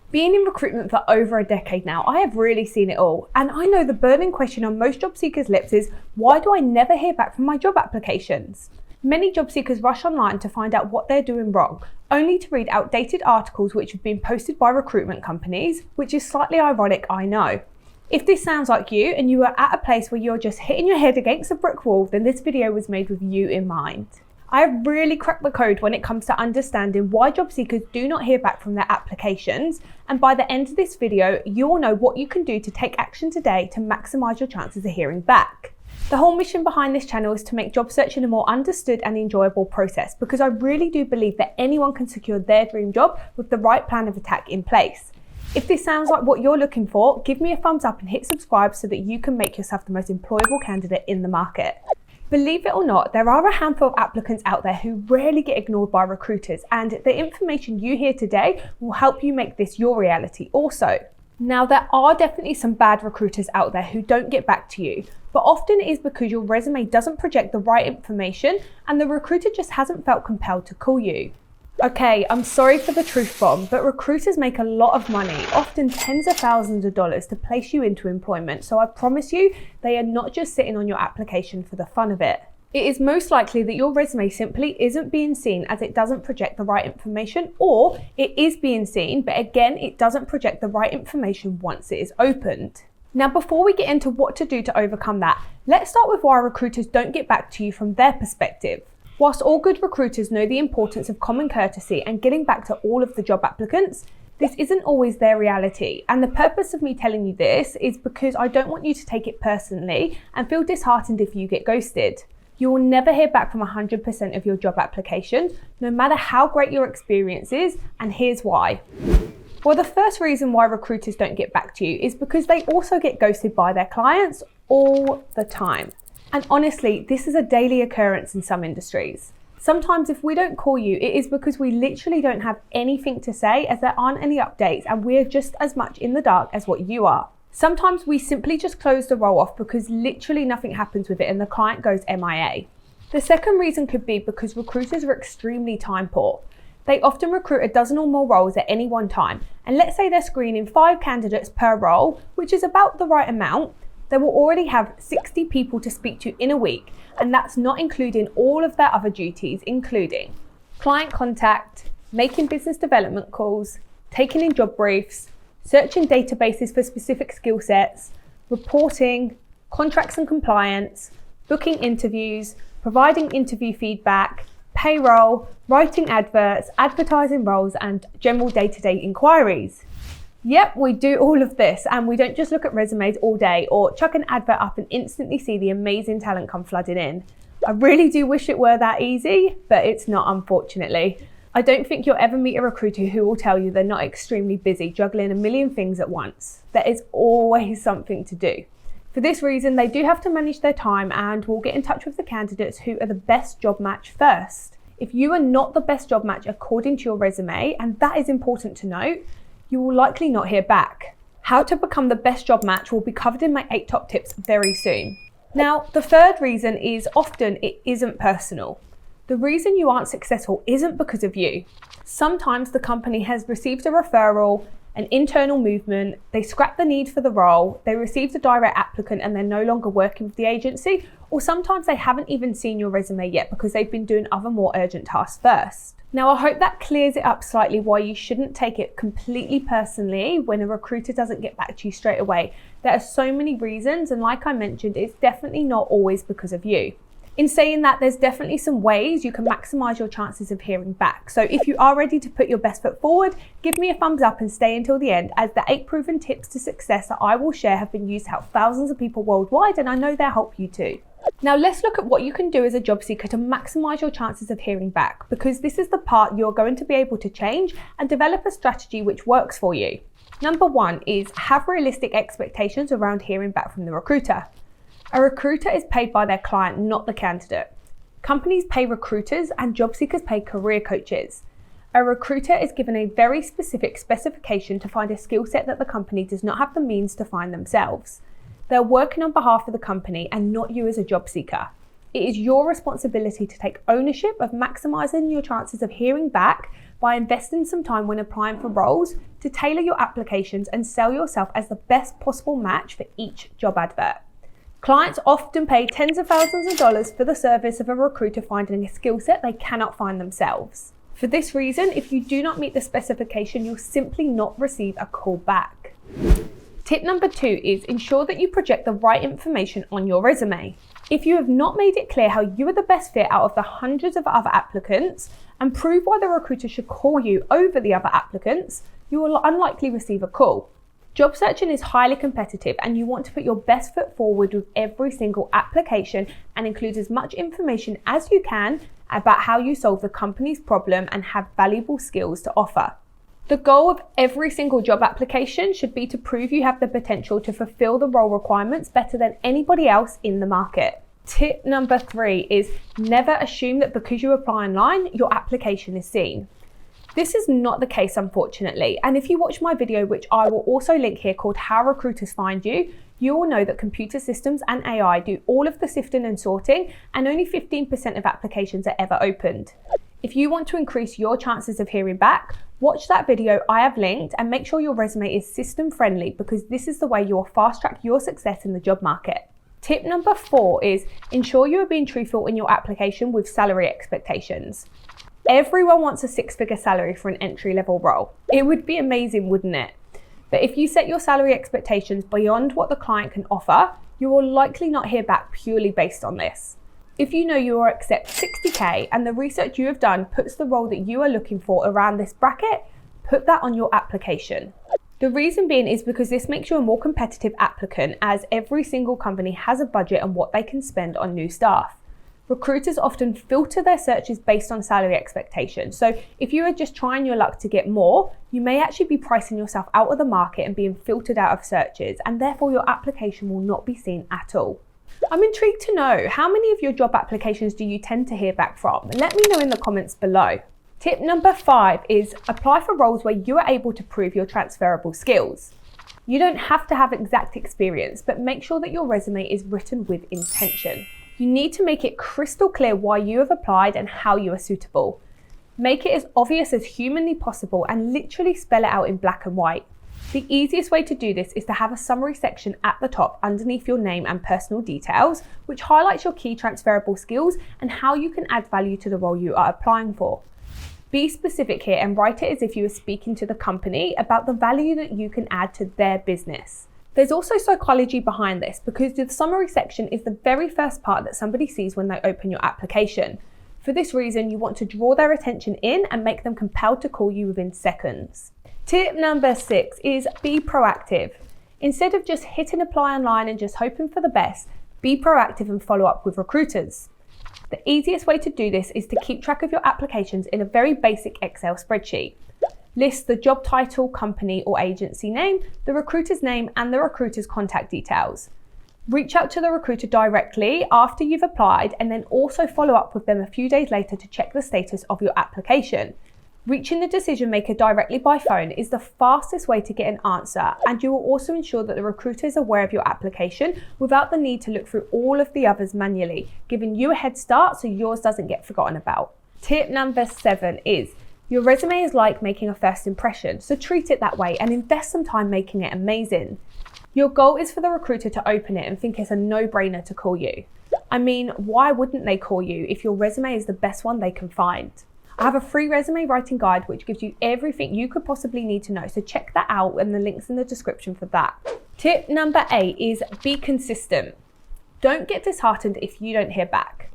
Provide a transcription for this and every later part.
Being in recruitment for over a decade now, I have really seen it all. And I know the burning question on most job seekers' lips is, why do I never hear back from my job applications? Many job seekers rush online to find out what they're doing wrong, only to read outdated articles which have been posted by recruitment companies, which is slightly ironic, I know. If this sounds like you and you are at a place where you're just hitting your head against a brick wall, then this video was made with you in mind. I have really cracked the code when it comes to understanding why job seekers do not hear back from their applications, and by the end of this video, you'll know what you can do to take action today to maximise your chances of hearing back. The whole mission behind this channel is to make job searching a more understood and enjoyable process, because I really do believe that anyone can secure their dream job with the right plan of attack in place. If this sounds like what you're looking for, give me a thumbs up and hit subscribe so that you can make yourself the most employable candidate in the market. Believe it or not, there are a handful of applicants out there who rarely get ignored by recruiters, and the information you hear today will help you make this your reality also. Now, there are definitely some bad recruiters out there who don't get back to you, but often it is because your resume doesn't project the right information and the recruiter just hasn't felt compelled to call you. Okay, I'm sorry for the truth bomb, but recruiters make a lot of money, often tens of thousands of dollars, to place you into employment, so I promise you they are not just sitting on your application for the fun of it. It is most likely that your resume simply isn't being seen as it doesn't project the right information, or it is being seen, but again, it doesn't project the right information once it is opened. Now, before we get into what to do to overcome that, let's start with why recruiters don't get back to you from their perspective. Whilst all good recruiters know the importance of common courtesy and getting back to all of the job applicants, this isn't always their reality. And the purpose of me telling you this is because I don't want you to take it personally and feel disheartened if you get ghosted. You will never hear back from 100% of your job application, no matter how great your experience is, and here's why. Well, the first reason why recruiters don't get back to you is because they also get ghosted by their clients all the time. And honestly, this is a daily occurrence in some industries. Sometimes if we don't call you, it is because we literally don't have anything to say, as there aren't any updates and we're just as much in the dark as what you are. Sometimes we simply just close the role off because literally nothing happens with it and the client goes MIA. The second reason could be because recruiters are extremely time poor. They often recruit a dozen or more roles at any one time, and let's say they're screening 5 candidates per role, which is about the right amount. They will already have 60 people to speak to in a week, and that's not including all of their other duties, including client contact, making business development calls, taking in job briefs, searching databases for specific skill sets, reporting, contracts and compliance, booking interviews, providing interview feedback, payroll, writing adverts, advertising roles, and general day-to-day inquiries. Yep, we do all of this, and we don't just look at resumes all day or chuck an advert up and instantly see the amazing talent come flooding in. I really do wish it were that easy, but it's not, unfortunately. I don't think you'll ever meet a recruiter who will tell you they're not extremely busy juggling a million things at once. There is always something to do. For this reason, they do have to manage their time and will get in touch with the candidates who are the best job match first. If you are not the best job match according to your resume, and that is important to note, you will likely not hear back. How to become the best job match will be covered in my 8 top tips very soon. Now, the third reason is often it isn't personal. The reason you aren't successful isn't because of you. Sometimes the company has received a referral, an internal movement, they scrap the need for the role, they received a direct applicant and they're no longer working with the agency, or sometimes they haven't even seen your resume yet because they've been doing other more urgent tasks first. Now, I hope that clears it up slightly why you shouldn't take it completely personally when a recruiter doesn't get back to you straight away. There are so many reasons, and like I mentioned, it's definitely not always because of you. In saying that, there's definitely some ways you can maximise your chances of hearing back. So if you are ready to put your best foot forward, give me a thumbs up and stay until the end, as the 8 proven tips to success that I will share have been used to help thousands of people worldwide, and I know they'll help you too. Now let's look at what you can do as a job seeker to maximise your chances of hearing back, because this is the part you're going to be able to change and develop a strategy which works for you. Number 1 is have realistic expectations around hearing back from the recruiter. A recruiter is paid by their client, not the candidate. Companies pay recruiters and job seekers pay career coaches. A recruiter is given a very specific specification to find a skill set that the company does not have the means to find themselves. They're working on behalf of the company and not you as a job seeker. It is your responsibility to take ownership of maximising your chances of hearing back by investing some time when applying for roles to tailor your applications and sell yourself as the best possible match for each job advert. Clients often pay tens of thousands of dollars for the service of a recruiter finding a skill set they cannot find themselves. For this reason, if you do not meet the specification, you'll simply not receive a call back. Tip number 2 is ensure that you project the right information on your resume. If you have not made it clear how you are the best fit out of the hundreds of other applicants and prove why the recruiter should call you over the other applicants, you will unlikely receive a call. Job searching is highly competitive and you want to put your best foot forward with every single application and include as much information as you can about how you solve the company's problem and have valuable skills to offer. The goal of every single job application should be to prove you have the potential to fulfill the role requirements better than anybody else in the market. Tip number 3 is never assume that because you apply online, your application is seen. This is not the case, unfortunately, and if you watch my video, which I will also link here, called How Recruiters Find You, you will know that computer systems and AI do all of the sifting and sorting, and only 15% of applications are ever opened. If you want to increase your chances of hearing back, watch that video I have linked and make sure your resume is system friendly, because this is the way you will fast track your success in the job market. Tip number 4 is ensure you are being truthful in your application with salary expectations. Everyone wants a 6-figure salary for an entry-level role. It would be amazing, wouldn't it? But if you set your salary expectations beyond what the client can offer, you will likely not hear back purely based on this. If you know you will accept 60K and the research you have done puts the role that you are looking for around this bracket, put that on your application. The reason being is because this makes you a more competitive applicant, as every single company has a budget on what they can spend on new staff. Recruiters often filter their searches based on salary expectations. So if you are just trying your luck to get more, you may actually be pricing yourself out of the market and being filtered out of searches, and therefore your application will not be seen at all. I'm intrigued to know, how many of your job applications do you tend to hear back from? Let me know in the comments below. Tip number 5 is apply for roles where you are able to prove your transferable skills. You don't have to have exact experience, but make sure that your resume is written with intention. You need to make it crystal clear why you have applied and how you are suitable. Make it as obvious as humanly possible and literally spell it out in black and white. The easiest way to do this is to have a summary section at the top underneath your name and personal details, which highlights your key transferable skills and how you can add value to the role you are applying for. Be specific here and write it as if you were speaking to the company about the value that you can add to their business. There's also psychology behind this, because the summary section is the very first part that somebody sees when they open your application. For this reason, you want to draw their attention in and make them compelled to call you within seconds. Tip number 6 is be proactive. Instead of just hitting apply online and just hoping for the best, be proactive and follow up with recruiters. The easiest way to do this is to keep track of your applications in a very basic Excel spreadsheet. List the job title, company or agency name, the recruiter's name and the recruiter's contact details. Reach out to the recruiter directly after you've applied, and then also follow up with them a few days later to check the status of your application. Reaching the decision maker directly by phone is the fastest way to get an answer, and you will also ensure that the recruiter is aware of your application without the need to look through all of the others manually, giving you a head start so yours doesn't get forgotten about. Tip number 7 is your resume is like making a first impression, so treat it that way and invest some time making it amazing. Your goal is for the recruiter to open it and think it's a no-brainer to call you. I mean, why wouldn't they call you if your resume is the best one they can find? I have a free resume writing guide which gives you everything you could possibly need to know, so check that out and the link's in the description for that. Tip number 8 is be consistent. Don't get disheartened if you don't hear back.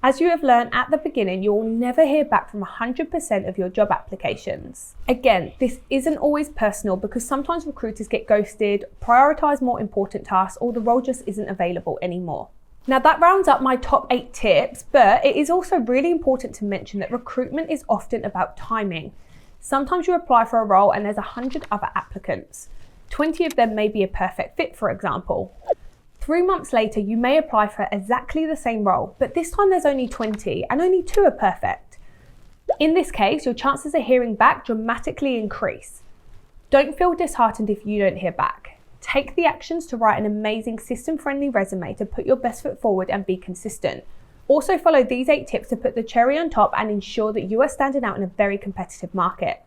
As you have learned at the beginning, you will never hear back from 100% of your job applications. Again, this isn't always personal, because sometimes recruiters get ghosted, prioritize more important tasks, or the role just isn't available anymore. Now that rounds up my top 8 tips, but it is also really important to mention that recruitment is often about timing. Sometimes you apply for a role and there's 100 other applicants. 20 of them may be a perfect fit, for example. 3 months later, you may apply for exactly the same role, but this time there's only 20 and only 2 are perfect. In this case, your chances of hearing back dramatically increase. Don't feel disheartened if you don't hear back. Take the actions to write an amazing system-friendly resume to put your best foot forward and be consistent. Also follow these 8 tips to put the cherry on top and ensure that you are standing out in a very competitive market.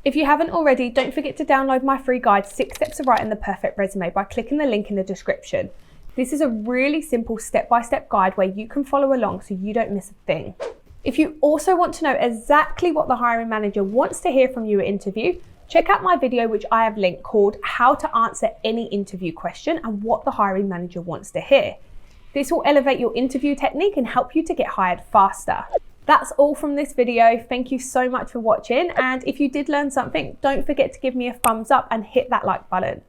If you haven't already, don't forget to download my free guide, 6 Steps to Writing the Perfect Resume, by clicking the link in the description. This is a really simple step-by-step guide where you can follow along so you don't miss a thing. If you also want to know exactly what the hiring manager wants to hear from you at interview, check out my video which I have linked called How to Answer Any Interview Question and What the Hiring Manager Wants to Hear. This will elevate your interview technique and help you to get hired faster. That's all from this video. Thank you so much for watching, and if you did learn something, don't forget to give me a thumbs up and hit that like button.